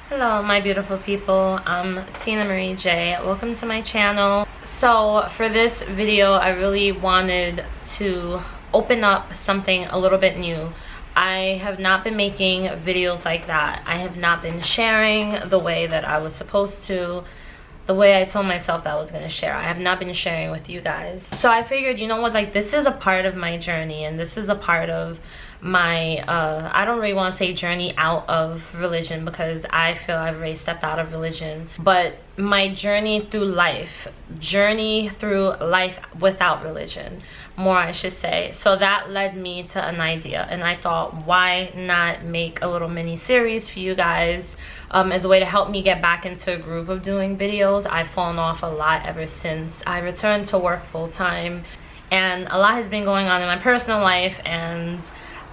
Hello my beautiful people, I'm Tina Marie J. Welcome to my channel. So for this video I really wanted to open up something a little bit new. I have not been making videos like that. I have not been sharing the way that I was supposed to, the way I told myself that I was going to share. I have not been sharing with you guys. So I figured, you know what, like this is a part of my journey, and this is a part of my I don't really want to say journey out of religion, because I feel I've already stepped out of religion, but my journey through life without religion, more I should say. So that led me to an idea, and I thought, why not make a little mini series for you guys as a way to help me get back into a groove of doing videos. I've fallen off a lot ever since I returned to work full-time, and a lot has been going on in my personal life, and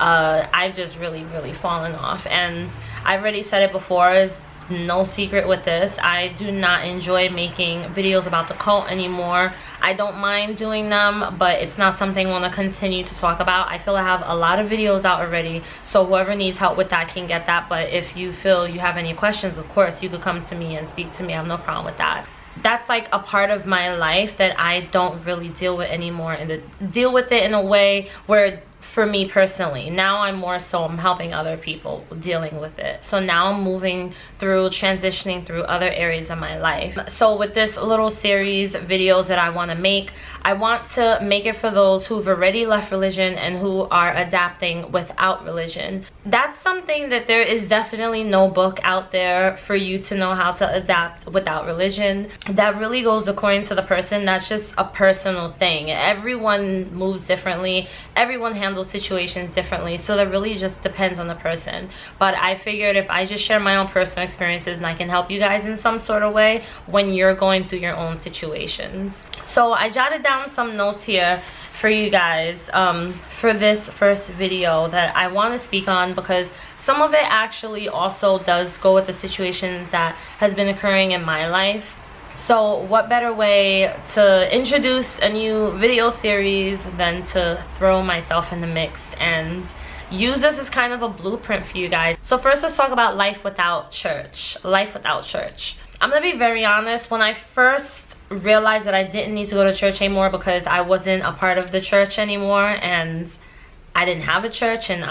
I've just really fallen off. And I've already said it before, it's no secret with this, I do not enjoy making videos about the cult anymore. I don't mind doing them, but it's not something I want to continue to talk about. I feel I have a lot of videos out already, so whoever needs help with that can get that. But if you feel you have any questions, of course you could come to me and speak to me. I have no problem with that. That's like a part of my life that I don't really deal with anymore, and deal with it in a way where, for me personally, now I'm helping other people dealing with it. So now I'm transitioning through other areas of my life. So with this little series videos that I want to make it for those who've already left religion and who are adapting without religion. That's something that there is definitely no book out there for you to know how to adapt without religion. That really goes according to the person. That's just a personal thing. Everyone moves differently, everyone handles situations differently, so that really just depends on the person. But I figured if I just share my own personal experiences, and I can help you guys in some sort of way when you're going through your own situations. So I jotted down some notes here for you guys for this first video that I want to speak on, because some of it actually also does go with the situations that has been occurring in my life. So what better way to introduce a new video series than to throw myself in the mix and use this as kind of a blueprint for you guys. So first, let's talk about life without church. Life without church. I'm gonna be very honest. When I first realized that I didn't need to go to church anymore because I wasn't a part of the church anymore, and I didn't have a church, and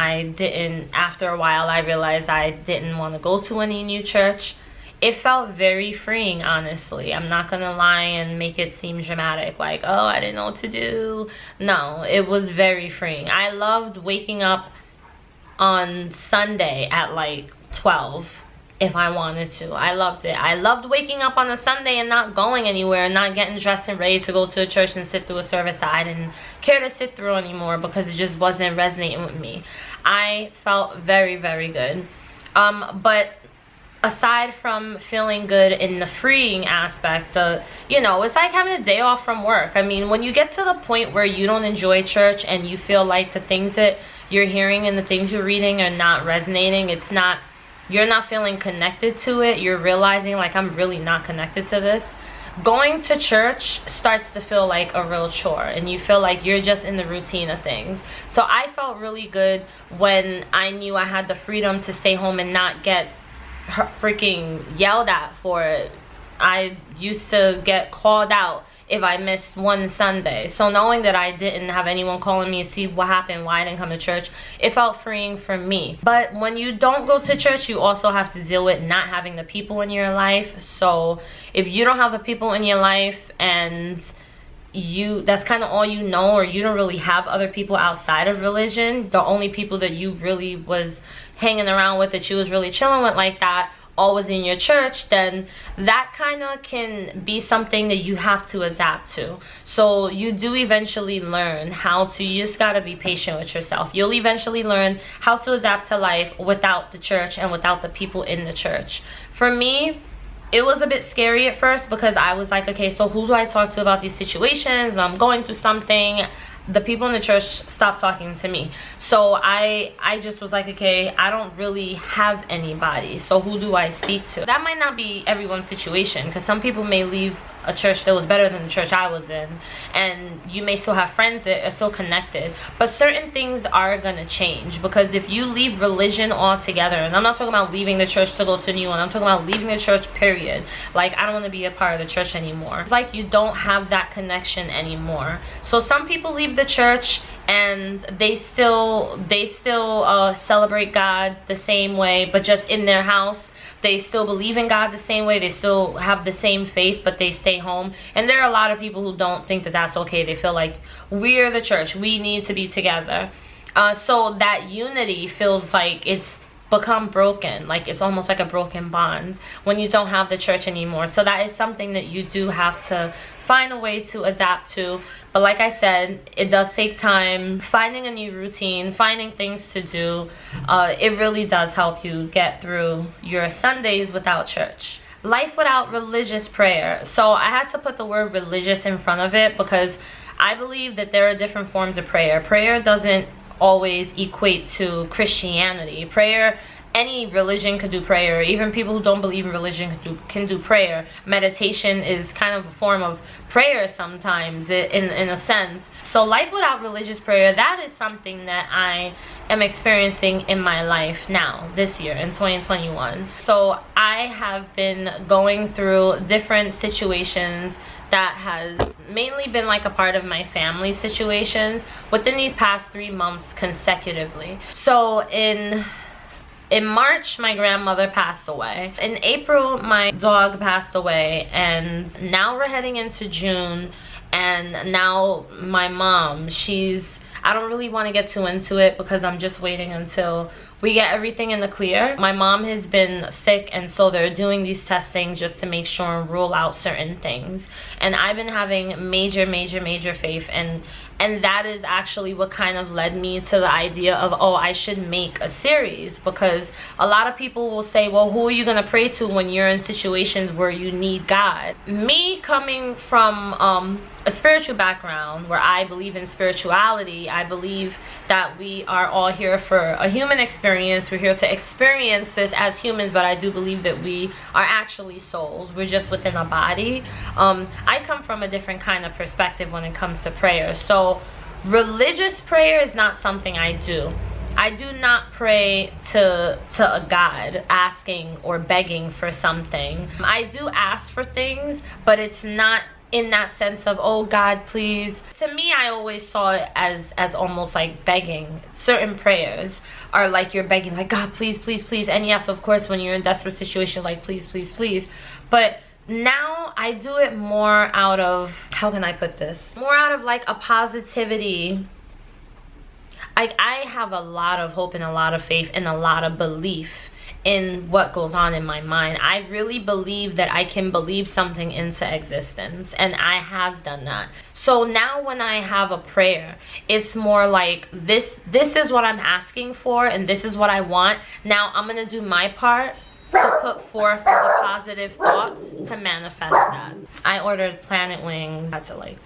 after a while I realized I didn't want to go to any new church. It felt very freeing, honestly. I'm not gonna lie and make it seem dramatic, like, oh, I didn't know what to do. No, it was very freeing. I loved waking up on Sunday at like 12 if I wanted to. I loved it. I loved waking up on a Sunday and not going anywhere, and not getting dressed and ready to go to a church and sit through a service that I didn't care to sit through anymore because it just wasn't resonating with me. I felt very good. But aside from feeling good in the freeing aspect, it's like having a day off from work. I mean, when you get to the point where you don't enjoy church and you feel like the things that you're hearing and the things you're reading are not resonating, you're not feeling connected to it, you're realizing, like, I'm really not connected to this, going to church starts to feel like a real chore, and you feel like you're just in the routine of things. So I felt really good when I knew I had the freedom to stay home and not get freaking yelled at for it. I used to get called out if I missed one Sunday. So knowing that I didn't have anyone calling me to see what happened, why I didn't come to church, it felt freeing for me. But when you don't go to church, you also have to deal with not having the people in your life. So if you don't have the people in your life, and that's kind of all you know, or you don't really have other people outside of religion, the only people that you really was hanging around with, that you was really chilling with like that, always in your church, then that kind of can be something that you have to adapt to. So you do eventually learn you just gotta be patient with yourself. You'll eventually learn how to adapt to life without the church and without the people in the church. For me, it was a bit scary at first, because I was like, okay, so who do I talk to about these situations? I'm going through something. The people in the church stopped talking to me. So I just was like, okay, I don't really have anybody, so who do I speak to? That might not be everyone's situation, because some people may leave a church that was better than the church I was in, and you may still have friends that are still connected, but certain things are gonna change. Because if you leave religion altogether, and I'm not talking about leaving the church to go to a new one, I'm talking about leaving the church, period. Like, I don't want to be a part of the church anymore. It's like you don't have that connection anymore. So some people leave the church and they still celebrate God the same way, but just in their house. They still believe in God the same way. They still have the same faith, but they stay home. And there are a lot of people who don't think that that's okay. They feel like, we're the church, we need to be together. So that unity feels like it's become broken. Like, it's almost like a broken bond when you don't have the church anymore. So that is something that you do have to find a way to adapt to. But like I said, it does take time. Finding a new routine, finding things to do, it really does help you get through your Sundays without church. Life without religious prayer. So I had to put the word religious in front of it because I believe that there are different forms of prayer. Prayer doesn't always equate to Christianity. Prayer, any religion could do prayer. Even people who don't believe in religion can do prayer. Meditation is kind of a form of prayer sometimes, in a sense. So life without religious prayer, that is something that I am experiencing in my life now, this year, in 2021. So I have been going through different situations that has mainly been like a part of my family situations within these past 3 months consecutively. So in March, my grandmother passed away. In April, my dog passed away. And now we're heading into June. And now my mom, I don't really want to get too into it because I'm just waiting until we get everything in the clear. My mom has been sick, and so they're doing these testings just to make sure and rule out certain things. And I've been having major faith, and that is actually what kind of led me to the idea of, oh, I should make a series. Because a lot of people will say, well, who are you gonna pray to when you're in situations where you need God? Me coming from a spiritual background where I believe in spirituality, I believe that we are all here for a human experience. We're here to experience this as humans, but I do believe that we are actually souls. We're just within a body. I come from a different kind of perspective when it comes to prayer. So religious prayer is not something I do. I do not pray to a God asking or begging for something. I do ask for things, but it's not in that sense of, oh God, please. To me, I always saw it as almost like begging. Certain prayers are like you're begging, like, God, please, please, please. And yes, of course, when you're in desperate situation, like, please, please, please. But now I do it more out of, how can I put this? More out of like a positivity. Like, I have a lot of hope and a lot of faith and a lot of belief in what goes on in my mind. I really believe that I can believe something into existence, and I have done that. So now when I have a prayer, it's more like this is what I'm asking for, and this is what I want. Now I'm gonna do my part to put forth the positive thoughts to manifest that. I ordered Planet Wings. I had to like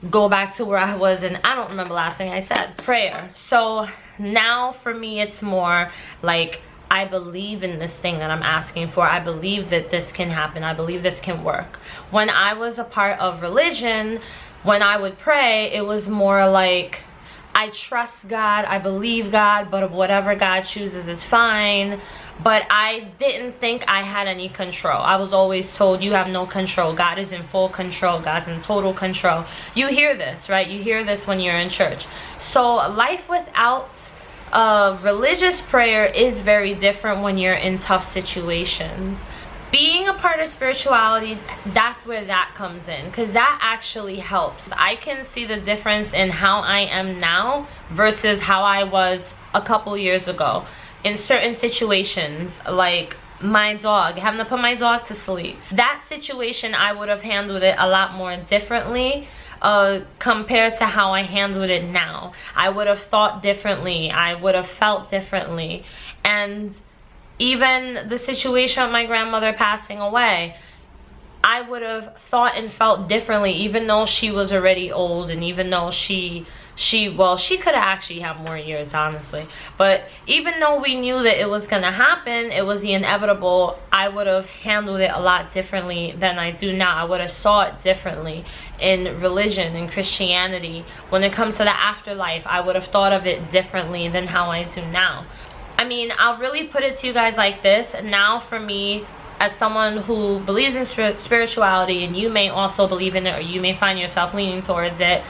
go back to where I was, and I don't remember last thing I said. Prayer. So now for me, it's more like, I believe in this thing that I'm asking for. I believe that this can happen. I believe this can work. When I was a part of religion, when I would pray, it was more like, I trust God, I believe God, but whatever God chooses is fine. But I didn't think I had any control. I was always told, you have no control. God is in full control. God's in total control. You hear this, right? You hear this when you're in church. So life without religious prayer is very different when you're in tough situations. Being a part of spirituality, that's where that comes in, because that actually helps. I can see the difference in how I am now versus how I was a couple years ago in certain situations, like my dog, having to put my dog to sleep. That situation, I would have handled it a lot more differently compared to how I handled it now. I would have thought differently. I would have felt differently. And even the situation of my grandmother passing away, I would have thought and felt differently, even though she was already old, and even though she she could have actually had more years, honestly. But even though we knew that it was gonna happen, it was the inevitable, I would have handled it a lot differently than I do now. I would have saw it differently in religion, in Christianity. When it comes to the afterlife, I would have thought of it differently than how I do now. I mean, I'll really put it to you guys like this. Now for me, as someone who believes in spirituality, and you may also believe in it, or you may find yourself leaning towards it,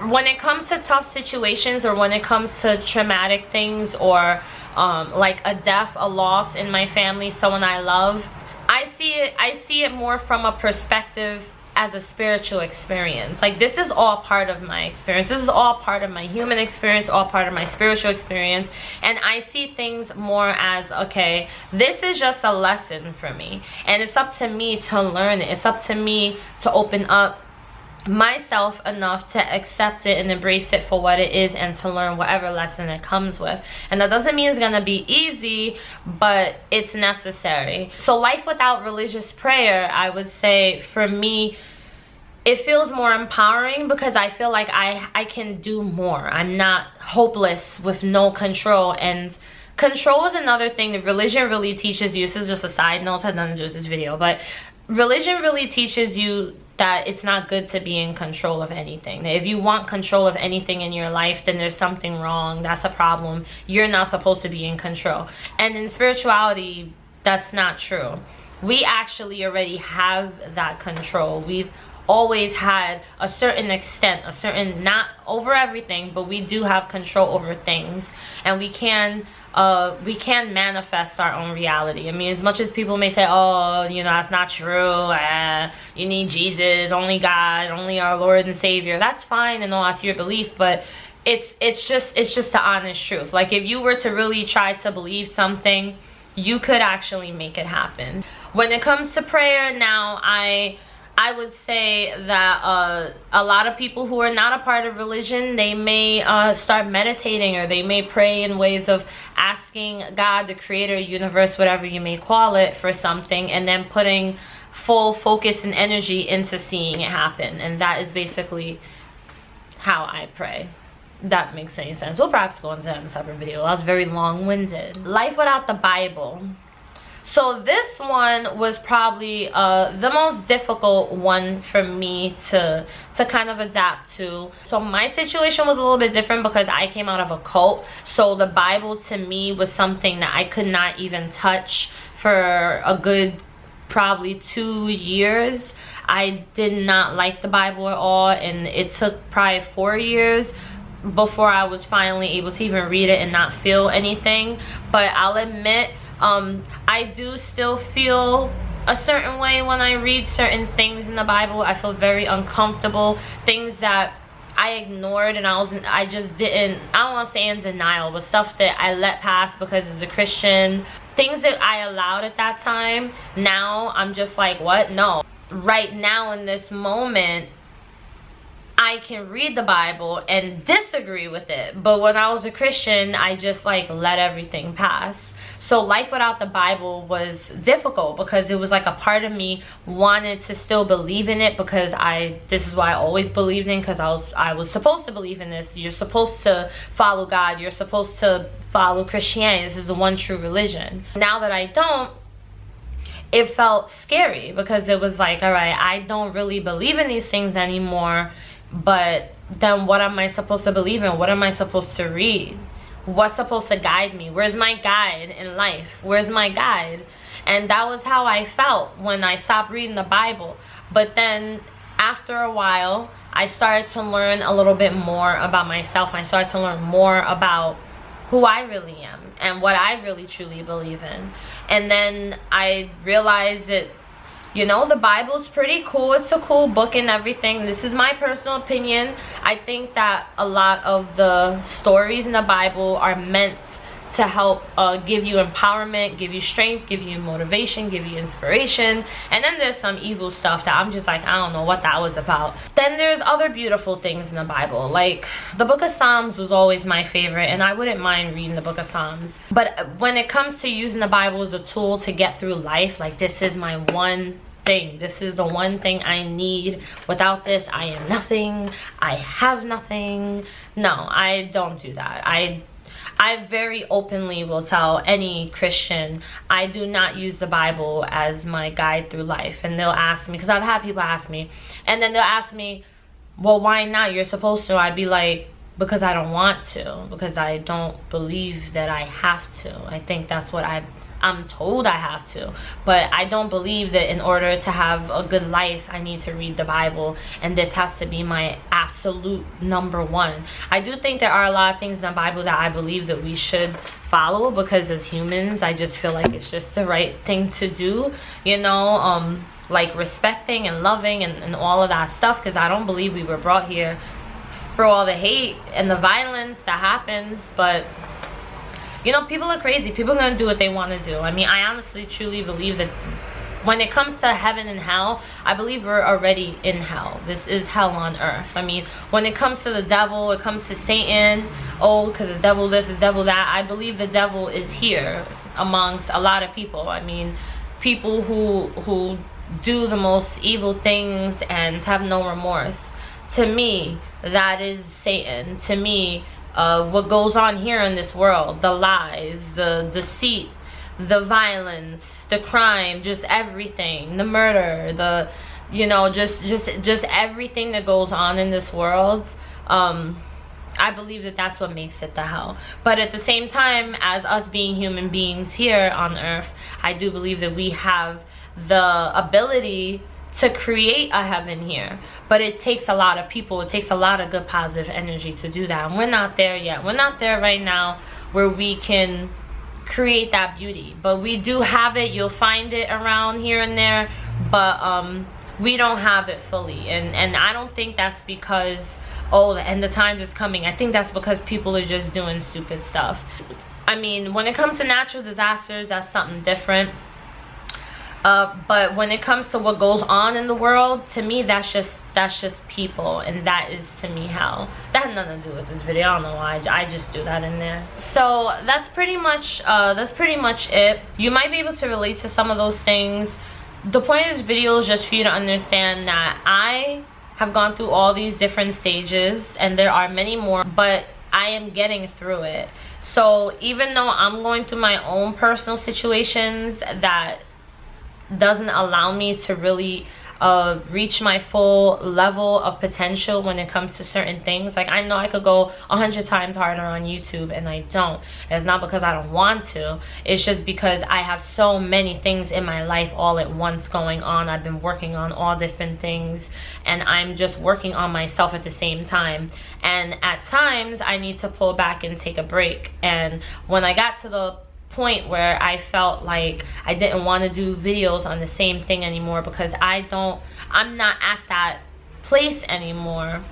when it comes to tough situations, or when it comes to traumatic things, or like a death, a loss in my family, someone I love, I see it more from a perspective as a spiritual experience. Like, this is all part of my experience. This is all part of my human experience, all part of my spiritual experience. And I see things more as, okay, this is just a lesson for me. And it's up to me to learn it. It's up to me to open up myself enough to accept it and embrace it for what it is, and to learn whatever lesson it comes with. And that doesn't mean it's gonna be easy, but it's necessary. So life without religious prayer, I would say for me, it feels more empowering, because I feel like I can do more. I'm not hopeless with no control. And control is another thing that religion really teaches you. This is just a side note, it has nothing to do with this video, but religion really teaches you that it's not good to be in control of anything. If you want control of anything in your life, then there's something wrong. That's a problem. You're not supposed to be in control. And in spirituality, that's not true. We actually already have that control. We've always had a certain extent, a certain, not over everything, but we do have control over things. And we can manifest our own reality. I mean, as much as people may say, oh, you know, that's not true, you need Jesus, only God, only our Lord and Savior, that's fine, and all, that's your belief, but it's just the honest truth. Like, if you were to really try to believe something, you could actually make it happen. When it comes to prayer now, I would say that a lot of people who are not a part of religion, they may start meditating, or they may pray in ways of asking God, the creator, universe, whatever you may call it, for something, and then putting full focus and energy into seeing it happen. And that is basically how I pray. That makes any sense. We'll perhaps go into that in a separate video. I was very long-winded. Life without the Bible. So this one was probably the most difficult one for me to kind of adapt to. So my situation was a little bit different, because I came out of a cult. So the Bible to me was something that I could not even touch for a good probably 2 years. I did not like the Bible at all, and it took probably 4 years before I was finally able to even read it and not feel anything. But I'll admit, I do still feel a certain way when I read certain things in the Bible. I feel very uncomfortable. Things that I ignored, and I just didn't, I don't want to say in denial, but stuff that I let pass because as a Christian, things that I allowed at that time, now I'm just like, what? No. Right now in this moment, I can read the Bible and disagree with it, but when I was a Christian, I just like let everything pass. So life without the Bible was difficult, because it was like a part of me wanted to still believe in it, because this is why I always believed in, because I was supposed to believe in this. You're supposed to follow God, you're supposed to follow Christianity, this is the one true religion. Now that I don't, it felt scary, because it was like, all right, I don't really believe in these things anymore, but then what am I supposed to believe in? What am I supposed to read? What's supposed to guide me? Where's my guide in life? Where's my guide? And that was how I felt when I stopped reading the Bible. But then after a while, I started to learn a little bit more about myself. I started to learn more about who I really am and what I really truly believe in. And then I realized that, you know, the Bible's pretty cool. It's a cool book and everything. This is my personal opinion. I think that a lot of the stories in the Bible are meant to help give you empowerment, give you strength, give you motivation, give you inspiration. And then there's some evil stuff that I'm just like, I don't know what that was about. Then there's other beautiful things in the Bible. Like the book of Psalms was always my favorite, and I wouldn't mind reading the book of Psalms. But when it comes to using the Bible as a tool to get through life, like this is my one thing. This is the one thing I need. Without this, I am nothing. I have nothing. No, I don't do that. I very openly will tell any Christian, I do not use the Bible as my guide through life. And they'll ask me, because I've had people ask me, and then they'll ask me, well, why not? You're supposed to. I'd be like, because I don't want to, because I don't believe that I have to. I think that's what I'm told I have to, but I don't believe that in order to have a good life I need to read the Bible, and this has to be my absolute number one. I do think there are a lot of things in the Bible that I believe that we should follow, because as humans I just feel like it's just the right thing to do, you know, like respecting and loving and all of that stuff, because I don't believe we were brought here for all the hate and the violence that happens. But you know, people are crazy. People are gonna do what they want to do. I mean, I honestly truly believe that when it comes to heaven and hell, I believe we're already in hell. This is hell on earth. I mean, when it comes to the devil, it comes to Satan, oh, because the devil this, the devil that, I believe the devil is here amongst a lot of people. I mean, people who do the most evil things and have no remorse. To me, that is Satan. To me, what goes on here in this world, the lies, the deceit, the violence, the crime, just everything, the murder, the, you know, just everything that goes on in this world, I believe that that's what makes it the hell. But at the same time, as us being human beings here on earth, I do believe that we have the ability to create a heaven here, but it takes a lot of people, it takes a lot of good positive energy to do that, and we're not there yet. We're not there right now where we can create that beauty, but we do have it. You'll find it around here and there, but we don't have it fully, and I don't think that's because, oh, the end of times is coming. I think that's because people are just doing stupid stuff. I mean, when it comes to natural disasters, that's something different. But when it comes to what goes on in the world, to me, that's just people, and that is, to me, hell. That had nothing to do with this video. I don't know why I just do that in there. So that's pretty much it. You might be able to relate to some of those things. The point of this video is just for you to understand that I have gone through all these different stages, and there are many more, but I am getting through it. So even though I'm going through my own personal situations that doesn't allow me to really reach my full level of potential when it comes to certain things, like I know I could go 100 times harder on YouTube, and I don't. It's not because I don't want to, it's just because I have so many things in my life all at once going on. I've been working on all different things, and I'm just working on myself at the same time, and at times I need to pull back and take a break. And when I got to the point where I felt like I didn't want to do videos on the same thing anymore, because I'm not at that place anymore,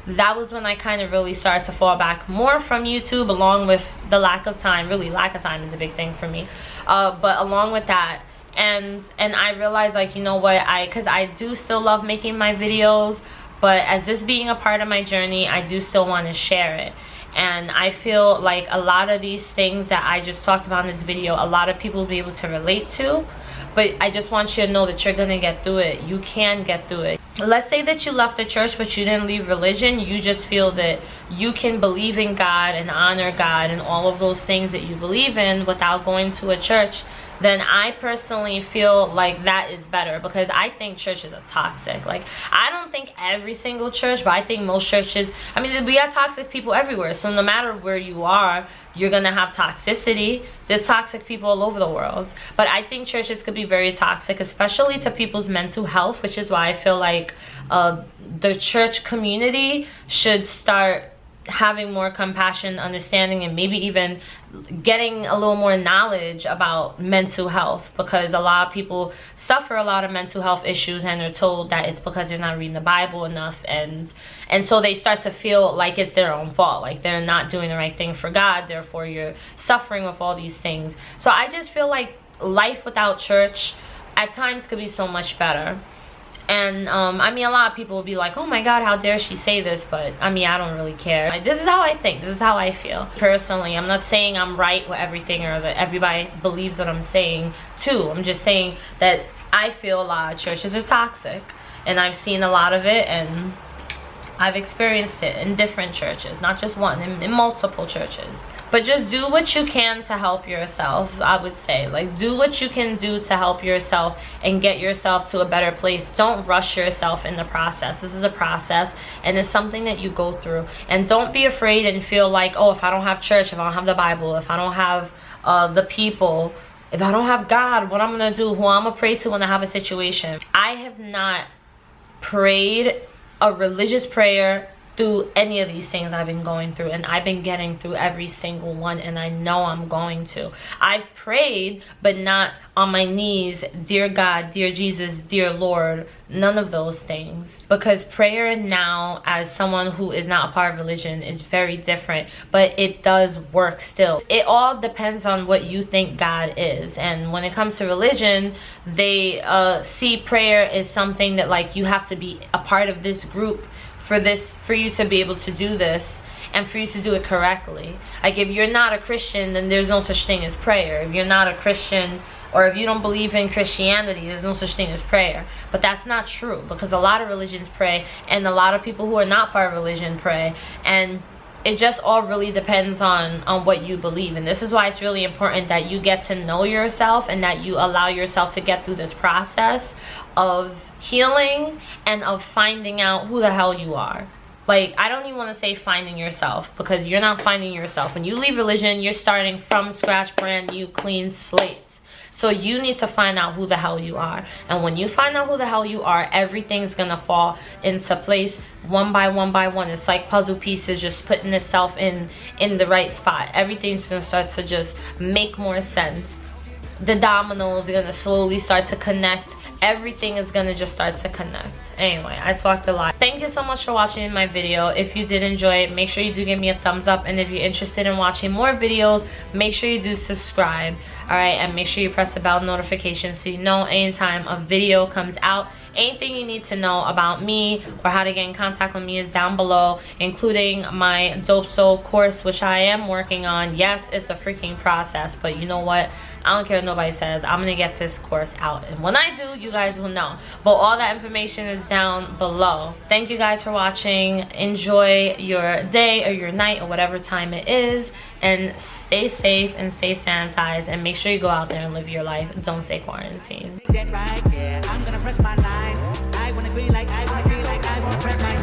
that was when I kind of really started to fall back more from YouTube, along with the lack of time. Really, lack of time is a big thing for me, but along with that, and I realized, like, you know what, because I do still love making my videos, but as this being a part of my journey, I do still want to share it. And I feel like a lot of these things that I just talked about in this video, a lot of people will be able to relate to. But I just want you to know that you're gonna get through it. You can get through it. Let's say that you left the church, but you didn't leave religion. You just feel that you can believe in God and honor God and all of those things that you believe in without going to a church. Then I personally feel like that is better, because I think churches are toxic. Like, I don't think every single church, but I think most churches, I mean, we have toxic people everywhere. So no matter where you are, you're gonna have toxicity. There's toxic people all over the world. But I think churches could be very toxic, especially to people's mental health, which is why I feel like the church community should start having more compassion, understanding, and maybe even getting a little more knowledge about mental health, because a lot of people suffer a lot of mental health issues and are told that it's because they're not reading the Bible enough, and so they start to feel like it's their own fault, like they're not doing the right thing for God, therefore you're suffering with all these things. So I just feel like life without church at times could be so much better. And I mean, a lot of people will be like, oh my God, how dare she say this? But I mean, I don't really care. Like, this is how I think. This is how I feel. Personally, I'm not saying I'm right with everything, or that everybody believes what I'm saying too. I'm just saying that I feel a lot of churches are toxic, and I've seen a lot of it, and I've experienced it in different churches, not just one, in multiple churches. But just do what you can to help yourself, I would say. Like, do what you can do to help yourself and get yourself to a better place. Don't rush yourself in the process. This is a process, and it's something that you go through. And don't be afraid and feel like, oh, if I don't have church, if I don't have the Bible, if I don't have the people, if I don't have God, what I'm going to do, who I'm going to pray to when I have a situation. I have not prayed a religious prayer through any of these things I've been going through, and I've been getting through every single one, and I know I'm going to. I've prayed, but not on my knees, dear God, dear Jesus, dear Lord, none of those things. Because prayer now, as someone who is not a part of religion, is very different, but it does work still. It all depends on what you think God is. And when it comes to religion, they see prayer as something that, like, you have to be a part of this group for you to be able to do this, and for you to do it correctly. Like, if you're not a Christian, then there's no such thing as prayer. If you're not a Christian, or if you don't believe in Christianity, there's no such thing as prayer. But that's not true, because a lot of religions pray, and a lot of people who are not part of religion pray, and it just all really depends on what you believe. And this is why it's really important that you get to know yourself, and that you allow yourself to get through this process of healing and of finding out who the hell you are. Like, I don't even want to say finding yourself, because you're not finding yourself. When you leave religion, you're starting from scratch, brand new, clean slates. So you need to find out who the hell you are. And when you find out who the hell you are, everything's gonna fall into place one by one by one. It's like puzzle pieces just putting itself in the right spot. Everything's gonna start to just make more sense. The dominoes are gonna slowly start to connect. Everything is gonna just start to connect. Anyway, I talked a lot. Thank you so much for watching my video. If you did enjoy it, make sure you do give me a thumbs up, and if you're interested in watching more videos, make sure you do subscribe. All right, and make sure you press the bell notification so you know anytime a video comes out. Anything you need to know about me or how to get in contact with me is down below, including my Dope Soul course, which I am working on. Yes, it's a freaking process, but you know what? I don't care what nobody says. I'm gonna get this course out, and when I do, you guys will know. But all that information is down below. Thank you guys for watching. Enjoy your day or your night or whatever time it is, and stay safe and stay sanitized, and make sure you go out there and live your life. Don't stay quarantined. I'm gonna press my line. I wanna be like, I wanna press my